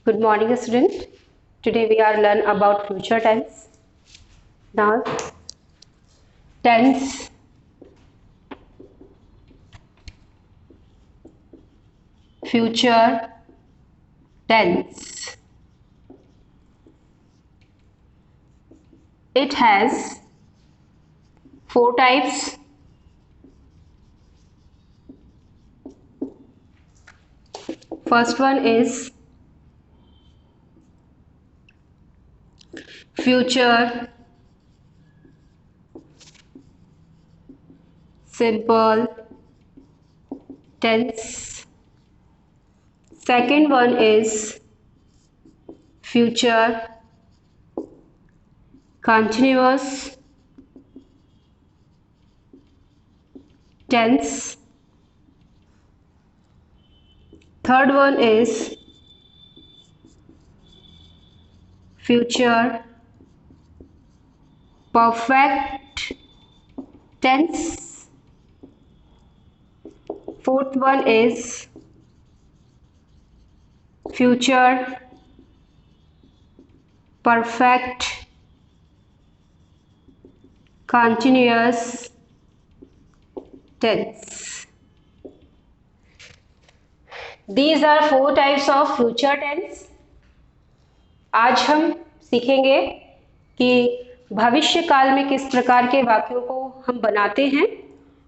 Good morning, student. Today we are learn about future tense. Now, tense. Future tense. It has 4 types. First one is future simple tense. Second one is future continuous tense. Third one is future perfect tense. Fourth one is future perfect continuous tense. These are 4 types of future tense. आज हम सीखेंगे कि भविष्य काल में किस प्रकार के वाक्यों को हम बनाते हैं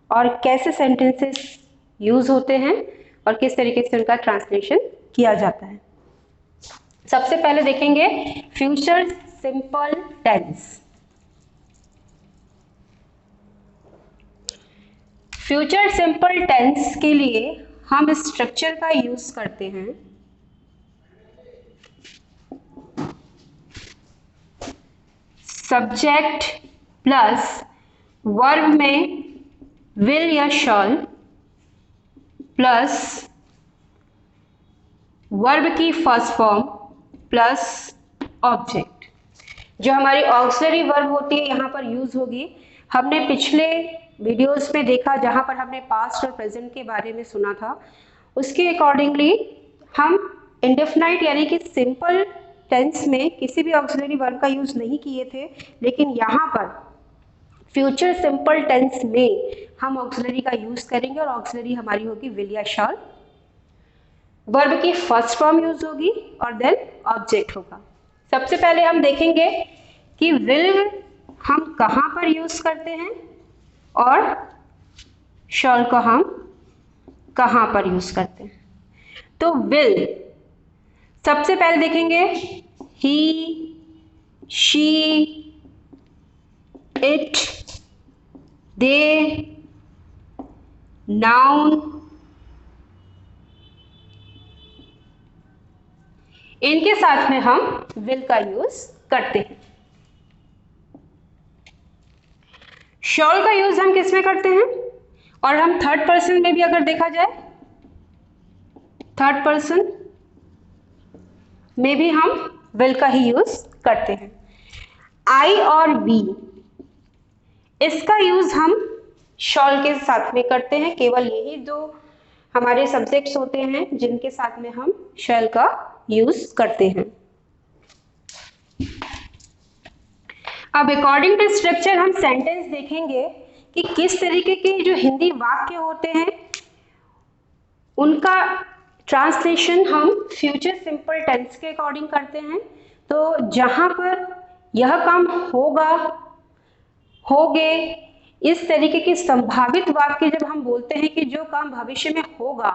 और कैसे सेंटेंसेस यूज होते हैं और किस तरीके से उनका ट्रांसलेशन किया जाता है। सबसे पहले देखेंगे future simple tense. Future simple tense के लिए हम स्ट्रक्चर का यूज करते हैं सब्जेक्ट प्लस वर्ब में विल या शॉल प्लस वर्ब की फर्स्ट फॉर्म प्लस ऑब्जेक्ट। जो हमारी ऑक्सिलरी वर्ब होती है यहाँ पर यूज होगी। हमने पिछले वीडियोस में देखा जहाँ पर हमने पास्ट और प्रेजेंट के बारे में सुना था, उसके अकॉर्डिंगली हम इंडेफिनाइट यानी कि सिंपल टेंस में किसी भी ऑक्सिलरी वर्ब का यूज नहीं किए थे, लेकिन यहाँ पर फ्यूचर सिंपल टेंस में हम ऑक्सिलरी का यूज करेंगे और ऑक्सिलरी हमारी होगी विल या शॉल। वर्ब की फर्स्ट फॉर्म यूज होगी और देन ऑब्जेक्ट होगा। सबसे पहले हम देखेंगे कि विल हम कहाँ पर यूज करते हैं और शॉल को हम कहाँ पर यूज करते हैं। तो विल सबसे पहले देखेंगे ही, शी, इट, दे, नाउन, इनके साथ में हम विल का यूज करते हैं। शॉल का यूज हम किस में करते हैं और हम थर्ड पर्सन में भी अगर देखा जाए, थर्ड पर्सन में भी हम विल का ही यूज करते हैं। आई और वी, इसका यूज हम शॉल के साथ में करते हैं। केवल यही दो हमारे सब्जेक्ट्स होते हैं जिनके साथ में हम शॉल का यूज करते हैं। अब अकॉर्डिंग टू स्ट्रक्चर हम सेंटेंस देखेंगे कि किस तरीके के जो हिंदी वाक्य होते हैं उनका ट्रांसलेशन हम फ्यूचर सिंपल टेंस के अकॉर्डिंग करते हैं। तो जहां पर यह काम होगा, होगे, इस तरीके के संभावित वाक्य जब हम बोलते हैं कि जो काम भविष्य में होगा,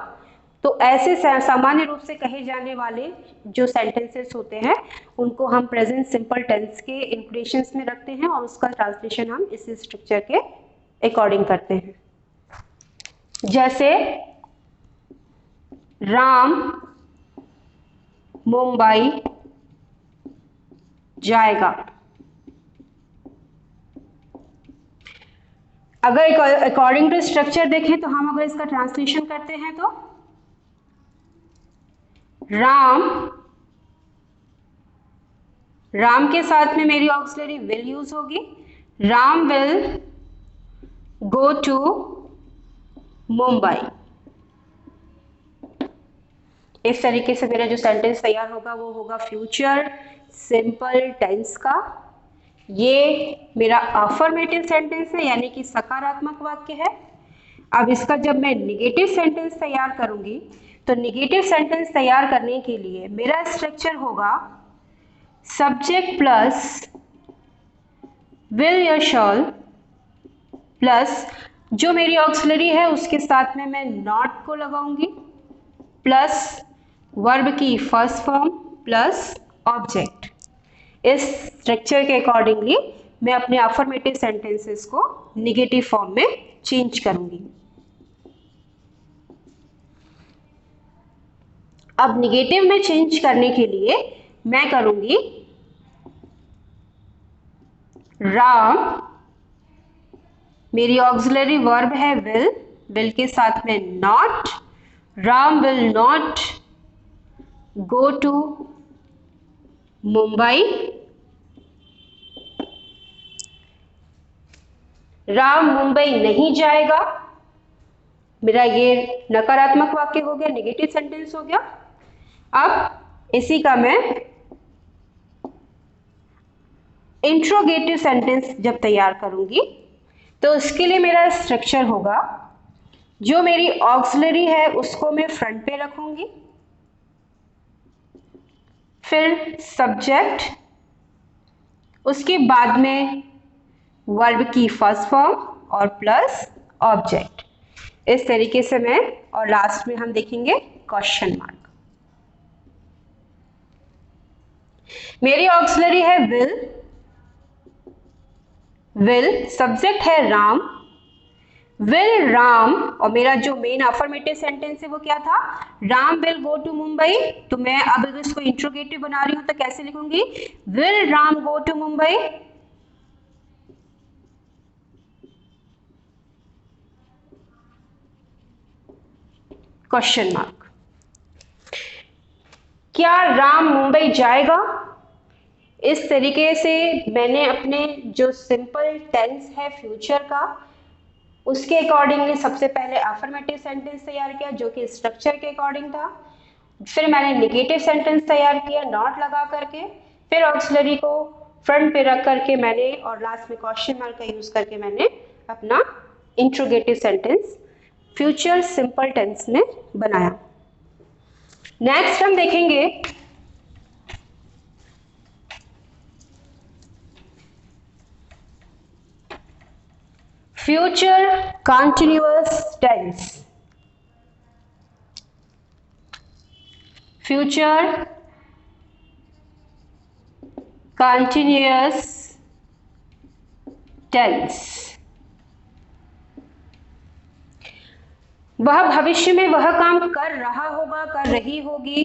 तो ऐसे सामान्य रूप से कहे जाने वाले जो सेंटेंसेस होते हैं उनको हम प्रेजेंट सिंपल टेंस के इंक्लूडेशंस में रखते हैं और उसका ट्रांसलेशन हम इस स्ट्रक्चर के अकॉर्डिंग करते हैं। जैसे राम मुंबई जाएगा। अगर अकॉर्डिंग टू स्ट्रक्चर देखें तो हम अगर इसका ट्रांसलेशन करते हैं तो राम के साथ में मेरी ऑक्सिलरी विल यूज होगी। Ram will go to Mumbai. इस तरीके से मेरा जो सेंटेंस तैयार होगा वो होगा फ्यूचर सिंपल टेंस का। ये मेरा अफर्मेटिव सेंटेंस है यानी कि सकारात्मक वाक्य है। अब इसका जब मैं निगेटिव सेंटेंस तैयार करूंगी तो निगेटिव सेंटेंस तैयार करने के लिए मेरा स्ट्रक्चर होगा सब्जेक्ट प्लस विल या शॉल प्लस जो मेरी ऑक्सिलरी है उसके साथ में मैं नॉट को लगाऊंगी प्लस वर्ब की फर्स्ट फॉर्म प्लस ऑब्जेक्ट। इस स्ट्रक्चर के अकॉर्डिंगली मैं अपने अफर्मेटिव सेंटेंसेस को निगेटिव फॉर्म में चेंज करूंगी। अब निगेटिव में चेंज करने के लिए मैं करूंगी राम, मेरी ऑक्सिलरी वर्ब है विल, विल के साथ में not, Ram will not go to Mumbai, Ram Mumbai नहीं जाएगा। मेरा ये नकारात्मक वाक्य हो गया, नेगेटिव सेंटेंस हो गया। अब इसी का मैं इंट्रोगेटिव सेंटेंस जब तैयार करूंगी तो उसके लिए मेरा स्ट्रक्चर होगा जो मेरी ऑक्सिलरी है उसको मैं फ्रंट पे रखूंगी, फिर सब्जेक्ट, उसके बाद में वर्ब की फर्स्ट फॉर्म और प्लस ऑब्जेक्ट। इस तरीके से मैं, और लास्ट में हम देखेंगे क्वेश्चन मार्क। मेरी ऑक्सिलरी है विल, विल सब्जेक्ट है राम, विल राम, और मेरा जो मेन अफर्मेटिव सेंटेंस है वो क्या था, Ram will go to Mumbai. तो मैं अब इसको इंट्रोगेटिव बना रही हूं तो कैसे लिखूंगी, will Ram go to Mumbai. Question mark. क्या राम मुंबई जाएगा। इस तरीके से मैंने अपने जो सिंपल टेंस है फ्यूचर का उसके अकॉर्डिंगली सबसे पहले अफर्मेटिव सेंटेंस तैयार किया जो कि स्ट्रक्चर के अकॉर्डिंग था। फिर मैंने नेगेटिव सेंटेंस तैयार किया नॉट लगा करके, फिर ऑक्सिलरी को फ्रंट पे रख करके मैंने, और लास्ट में क्वेश्चन मार्क का यूज करके मैंने अपना interrogative sentence future simple tense में बनाया। नेक्स्ट हम देखेंगे future continuous tense. Future continuous tense, वह भविष्य में वह काम कर रहा होगा, कर रही होगी।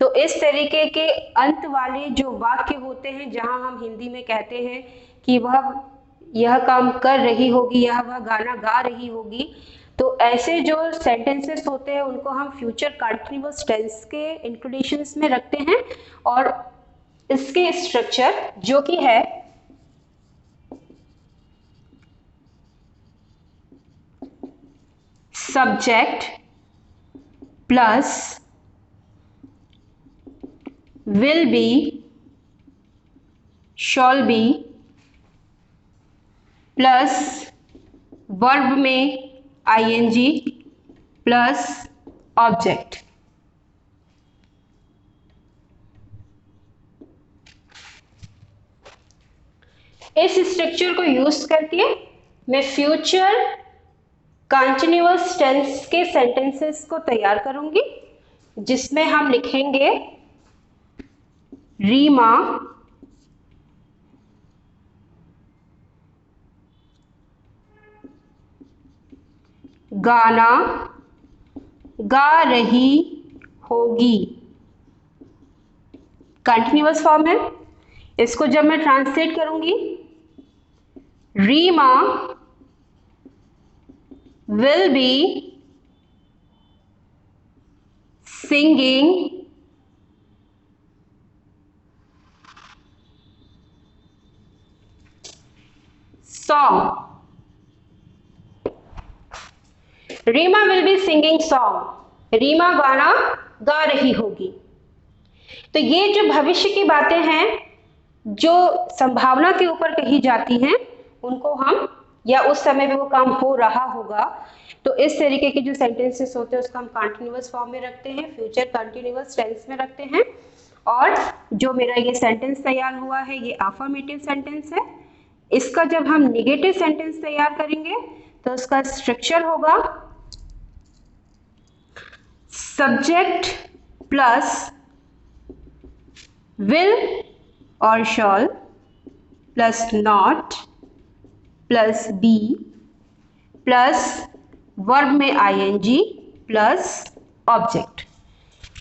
तो इस तरीके के अंत वाले जो वाक्य होते हैं जहां हम हिंदी में कहते हैं कि वह यह काम कर रही होगी या वह गाना गा रही होगी, तो ऐसे जो सेंटेंसेस होते हैं उनको हम फ्यूचर कंटिन्यूअस टेंस के इंक्लूडेशंस में रखते हैं। और इसके स्ट्रक्चर जो कि है subject plus will be, shawl B plus verb में आईएनजी प्लस ऑब्जेक्ट। इस स्ट्रक्चर को यूज करके मैं फ्यूचर कंटिन्यूअस टेंस के सेंटेंसेस को तैयार करूंगी जिसमें हम लिखेंगे रीमा गाना गा रही होगी। कंटिन्यूअस फॉर्म है। इसको जब मैं ट्रांसलेट करूंगी, Reema will be singing song. Reema will be singing song. Reema गाना गा रही होगी। तो ये जो भविष्य की बातें हैं जो संभावना के ऊपर कही जाती हैं, उनको हम, या उस समय में वो काम हो रहा होगा, तो इस तरीके के जो सेंटेंसेस होते हैं उसको हम कंटिन्यूअस फॉर्म में रखते हैं, फ्यूचर कंटिन्यूअस टेंस में रखते हैं। और जो मेरा ये सेंटेंस तैयार हुआ है ये अफर्मेटिव सेंटेंस है। इसका जब हम नेगेटिव सेंटेंस तैयार करेंगे तो उसका स्ट्रक्चर होगा सब्जेक्ट प्लस will और shall plus not plus be plus verb में ing प्लस ऑब्जेक्ट।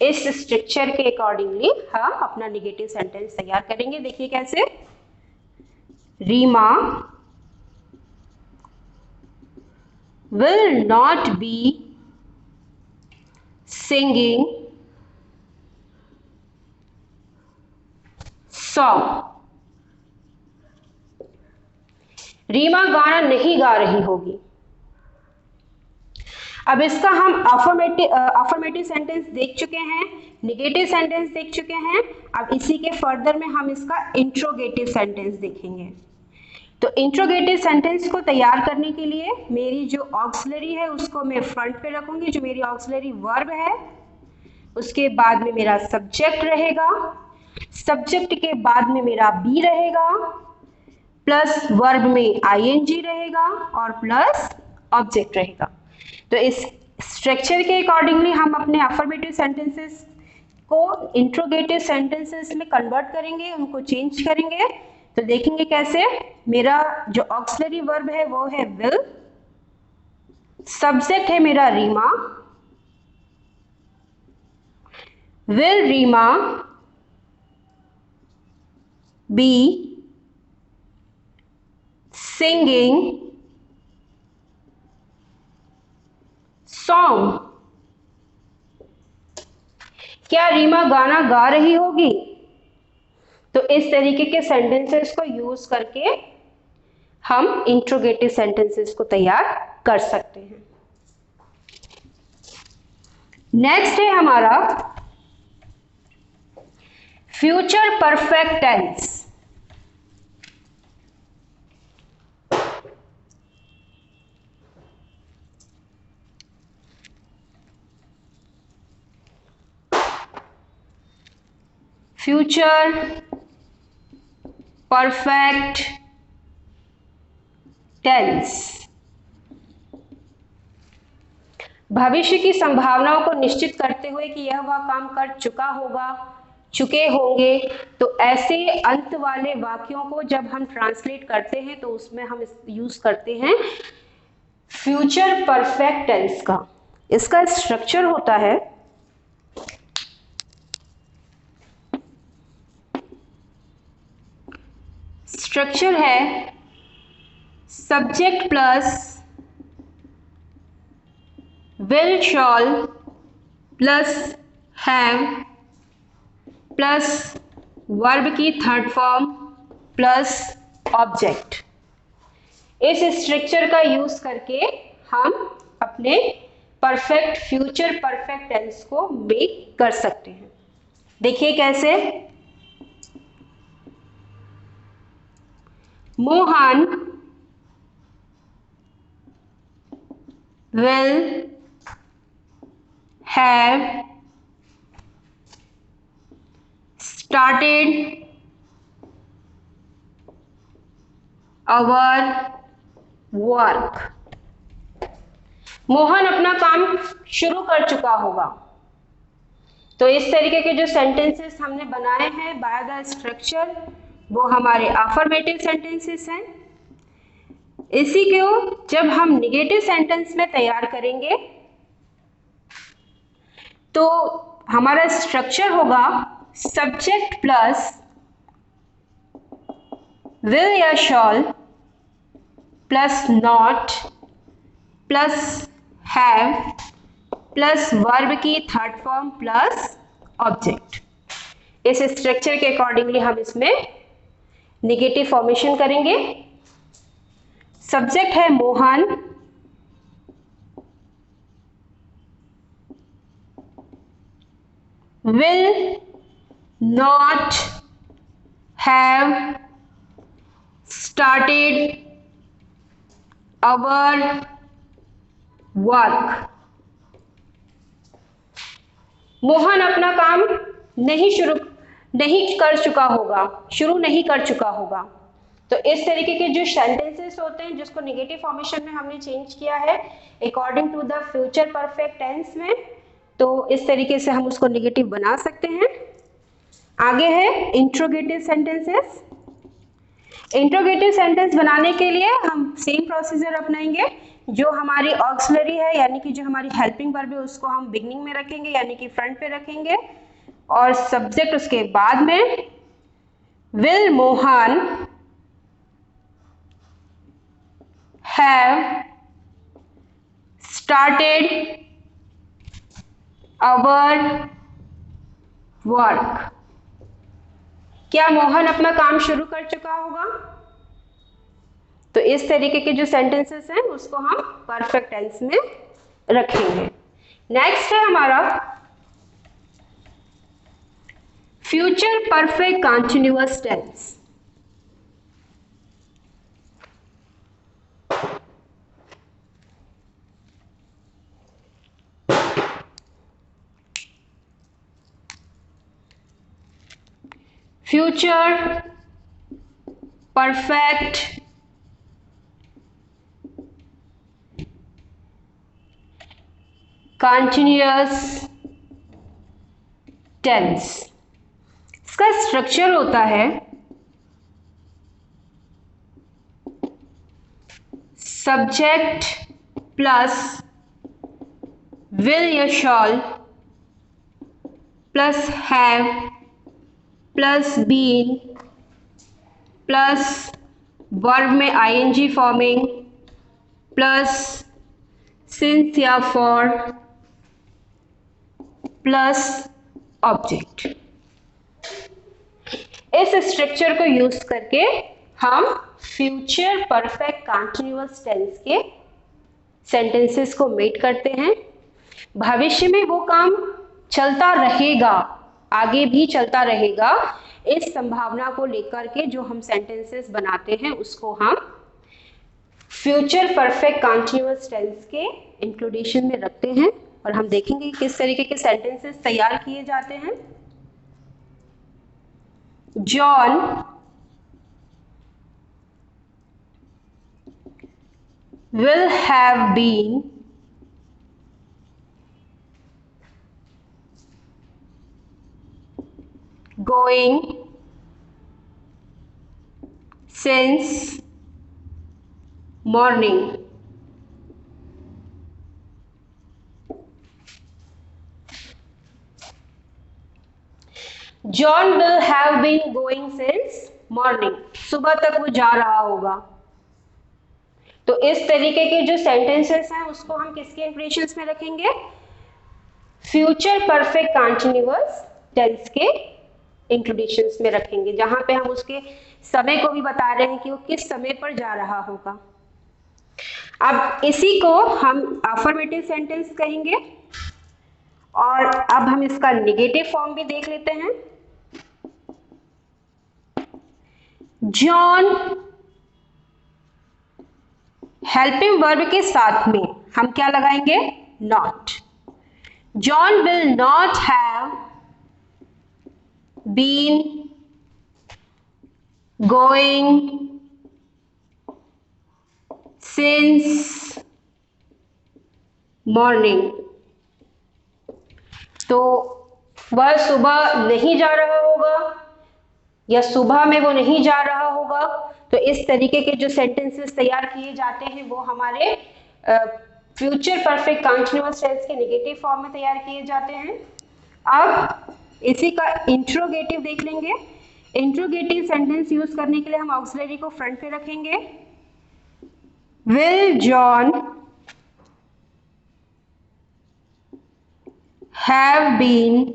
इस स्ट्रक्चर के अकॉर्डिंगली हम अपना नेगेटिव सेंटेंस तैयार करेंगे। देखिए कैसे, Reema will not be singing song। Reema गाना नहीं गा रही होगी। अब इसका हम अफर्मेटिव सेंटेंस देख चुके हैं, नेगेटिव सेंटेंस देख चुके हैं। अब इसी के फर्दर में हम इसका इंट्रोगेटिव सेंटेंस देखेंगे। तो इंट्रोगेटिव सेंटेंस को तैयार करने के लिए मेरी जो ऑक्सिलरी है उसको मैं फ्रंट पे रखूंगी, जो मेरी ऑक्सिलरी वर्ब है। उसके बाद में मेरा सब्जेक्ट रहेगा, सब्जेक्ट के बाद में मेरा बी रहेगा, प्लस वर्ब में आईएनजी रहेगा और प्लस ऑब्जेक्ट रहेगा। तो इस स्ट्रक्चर के अकॉर्डिंगली हम अपने अफर्मेटिव सेंटेंसेस को इंट्रोगेटिव सेंटेंसेस में कन्वर्ट करेंगे, उनको चेंज करेंगे। तो देखेंगे कैसे, मेरा जो ऑक्सिलरी वर्ब है वो है विल, सब्जेक्ट है मेरा Reema, will Reema be singing song। क्या रीमा गाना गा रही होगी? तो इस तरीके के सेंटेंसेस को यूज करके हम इंट्रोगेटिव सेंटेंसेस को तैयार कर सकते हैं। नेक्स्ट है हमारा future perfect tense. Future perfect tense भविष्य की संभावनाओं को निश्चित करते हुए कि यह वह काम कर चुका होगा, चुके होंगे। तो ऐसे अंत वाले वाक्यों को जब हम ट्रांसलेट करते हैं तो उसमें हम यूज करते हैं फ्यूचर परफेक्ट टेंस का। इसका स्ट्रक्चर होता है subject plus will shall plus have plus verb की थर्ड फॉर्म प्लस ऑब्जेक्ट। इस स्ट्रक्चर का यूज करके हम अपने फ्यूचर परफेक्ट टेंस को मेक कर सकते हैं। देखिए कैसे, Mohan will have started our work। Mohan अपना काम शुरू कर चुका होगा। तो इस तरीके के जो सेंटेंसेस हमने बनाए हैं बाय द स्ट्रक्चर, वो हमारे अफर्मेटिव सेंटेंसेस हैं। इसी को जब हम नेगेटिव सेंटेंस में तैयार करेंगे तो हमारा स्ट्रक्चर होगा सब्जेक्ट प्लस will या shall plus not plus have plus verb की थर्ड फॉर्म प्लस ऑब्जेक्ट। इस स्ट्रक्चर के अकॉर्डिंगली हम इसमें नेगेटिव फॉर्मेशन करेंगे। सब्जेक्ट है Mohan, will not have started our work. Mohan अपना काम शुरू नहीं कर चुका होगा। तो इस तरीके के जो सेंटेंसेस होते हैं जिसको नेगेटिव फॉर्मेशन में हमने चेंज किया है according to the future perfect tense में, तो इस तरीके से हम उसको नेगेटिव बना सकते हैं। आगे है इंट्रोगेटिव सेंटेंसेस। इंट्रोगेटिव सेंटेंस बनाने के लिए हम सेम प्रोसीजर अपनाएंगे। जो हमारी ऑक्सिलरी है यानी कि जो हमारी हेल्पिंग वर्ब है उसको हम बिगनिंग में रखेंगे यानी कि फ्रंट पे रखेंगे, और सब्जेक्ट उसके बाद में। Will Mohan have started our work. क्या मोहन अपना काम शुरू कर चुका होगा? तो इस तरीके के जो सेंटेंसेस हैं उसको हम परफेक्ट टेंस में रखेंगे। नेक्स्ट है हमारा future perfect continuous tense. Future perfect continuous tense. इसका स्ट्रक्चर होता है सब्जेक्ट प्लस विल या shall plus have plus been plus verb में आईएनजी फॉर्मिंग प्लस सिंस या फॉर प्लस ऑब्जेक्ट। इस स्ट्रक्चर को यूज करके हम फ्यूचर परफेक्ट कंटीन्यूअस टेंस के सेंटेंसेस को मेक करते हैं। भविष्य में वो काम चलता रहेगा, आगे भी चलता रहेगा, इस संभावना को लेकर के जो हम सेंटेंसेस बनाते हैं उसको हम फ्यूचर परफेक्ट कंटीन्यूअस टेंस के इंक्लूडेशन में रखते हैं। और हम देखेंगे कि किस तरीके के सेंटेंसेस तैयार किए जाते हैं। John will have been going since morning. John will have been going since morning. सुबह तक वो जा रहा होगा। तो इस तरीके के जो सेंटेंसेस हैं उसको हम किसके इंक्लूडेशंस में रखेंगे? फ्यूचर परफेक्ट कंटीन्यूअस टेंस के इंक्लूडेशंस में रखेंगे, जहां पे हम उसके समय को भी बता रहे हैं कि वो किस समय पर जा रहा होगा। अब इसी को हम अफर्मेटिव सेंटेंस कहेंगे, और अब हम इसका नेगेटिव फॉर्म भी देख लेते हैं। जॉन हेल्पिंग वर्ब के साथ में हम क्या लगाएंगे? Not. John will not have been going since morning. तो वह सुबह नहीं जा रहा होगा या सुबह में वो नहीं जा रहा होगा। तो इस तरीके के जो सेंटेंसेस तैयार किए जाते हैं वो हमारे फ्यूचर परफेक्ट कंटीन्यूअस टेंस के नेगेटिव फॉर्म में तैयार किए जाते हैं। अब इसी का इंट्रोगेटिव देख लेंगे। इंट्रोगेटिव सेंटेंस यूज करने के लिए हम ऑक्सिलरी को फ्रंट पे रखेंगे। Will John have been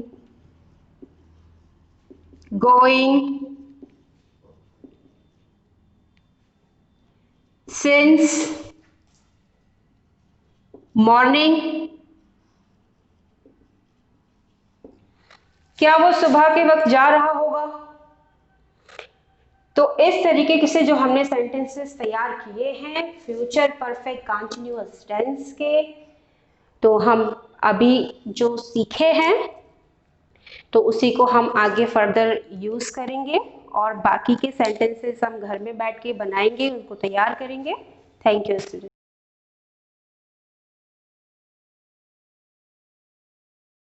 going since morning। क्या वो सुबह के वक्त जा रहा होगा? तो इस तरीके से जो हमने सेंटेंसेस तैयार किए हैं फ्यूचर परफेक्ट कंटिन्यूअस टेंस के, तो हम अभी जो सीखे हैं तो उसी को हम आगे फर्दर यूज करेंगे और बाकी के सेंटेंसेस हम घर में बैठ के बनाएंगे, उनको तैयार करेंगे। Thank you student.